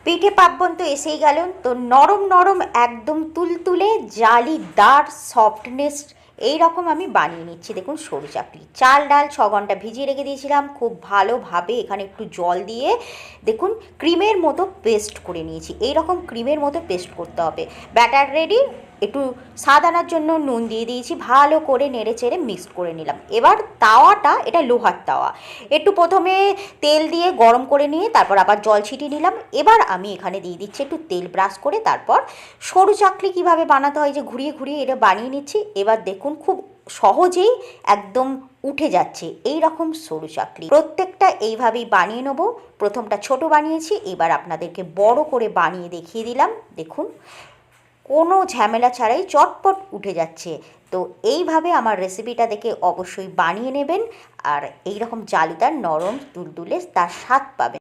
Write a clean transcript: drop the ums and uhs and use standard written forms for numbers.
পিঠে পার্বণ তো এসেই গেল। তো নরম নরম একদম তুলতুলে জালিদার সফটনেস এই রকম আমি বানিয়ে নিচ্ছি। দেখুন সরু চাকলি, চাল ডাল 6 ঘন্টা ভিজিয়ে রেখে দিয়েছিলাম খুব ভালোভাবে। এখানে একটু জল দিয়ে দেখুন ক্রিমের মতো পেস্ট করে নিয়েছি। এই রকম ক্রিমের মতো পেস্ট করতে হবে। Batter ready. একটু স্বাদ আনার জন্য নুন দিয়ে দিয়েছি, ভালো করে নেড়ে চেড়ে মিক্সড করে নিলাম। এবার তাওয়াটা, এটা লোহার তাওয়া, একটু প্রথমে তেল দিয়ে গরম করে নিয়ে তারপর আবার জল ছিটিয়ে নিলাম। এবার আমি এখানে দিয়ে দিচ্ছি একটু তেল ব্রাশ করে। তারপর সরু চাকলি কীভাবে বানাতে হয় যে ঘুরিয়ে ঘুরিয়ে এটা বানিয়ে নিচ্ছি। এবার দেখুন খুব সহজেই একদম উঠে যাচ্ছে এই রকম সরু চাকলি। প্রত্যেকটা এইভাবেই বানিয়ে নেবো। প্রথমটা ছোট বানিয়েছি, এবার আপনাদেরকে বড় করে বানিয়ে দেখিয়ে দিলাম। দেখুন কোনো ঝামেলা ছাড়াই চটপট উঠে যাচ্ছে। তো এইভাবে আমার রেসিপিটা দেখে অবশ্যই বানিয়ে নেবেন আর এই রকম জালিদার নরম তুলতুলে তার স্বাদ পাবেন।